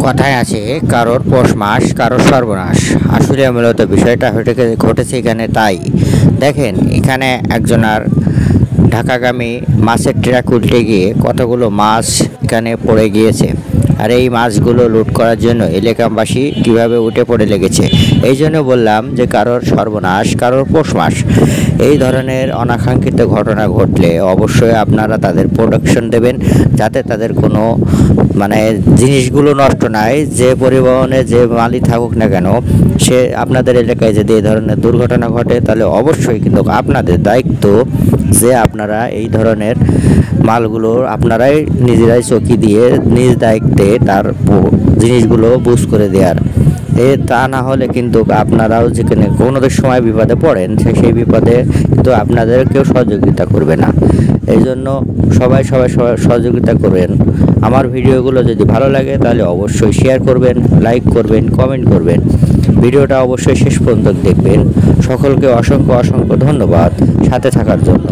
কথায় আছে কারোর পৌষ মাস কারোর সর্বনাশ। আসলে মূলত বিষয়টা ঘটেছে এখানে। তাই দেখেন, এখানে একজনার ঢাকাগামী মাছের ট্রাক উল্টে গিয়ে কতগুলো মাছ এখানে পড়ে গিয়েছে। আর এই মাছগুলো লুট করার জন্য এলাকাবাসী কীভাবে উঠে পড়ে লেগেছে। এই জন্য বললাম যে কারোর সর্বনাশ কারোর পৌষ মাস। এই ধরনের অনাকাঙ্ক্ষিত ঘটনা ঘটলে অবশ্যই আপনারা তাদের প্রোটেকশন দেবেন, যাতে তাদের কোনো জিনিসগুলো নষ্ট নাই। যে পরিবহনে যে মালই থাকুক না কেন, সে আপনাদের এলাকায় যদি এই ধরনের দুর্ঘটনা ঘটে তাহলে অবশ্যই কিন্তু আপনাদের দায়িত্ব যে আপনারা এই ধরনের মালগুলো আপনারাই নিজেরাই চকি দিয়ে নিজ দায়িত্বে তার জিনিসগুলো বুঝ করে দেওয়ার। তা না হলে কিন্তু আপনারাও যেখানে কোনো সময় বিপদে পড়েন, সেই বিপদে কিন্তু আপনাদের কেউ সহযোগিতা করবে না। এই জন্য সবাই সহযোগিতা করবেন। আমার ভিডিওগুলো যদি ভালো লাগে তাহলে অবশ্যই শেয়ার করবেন, লাইক করবেন, কমেন্ট করবেন। ভিডিওটা অবশ্যই শেষ পর্যন্ত দেখবেন। সকলকে অসংখ্য ধন্যবাদ সাথে থাকার জন্য।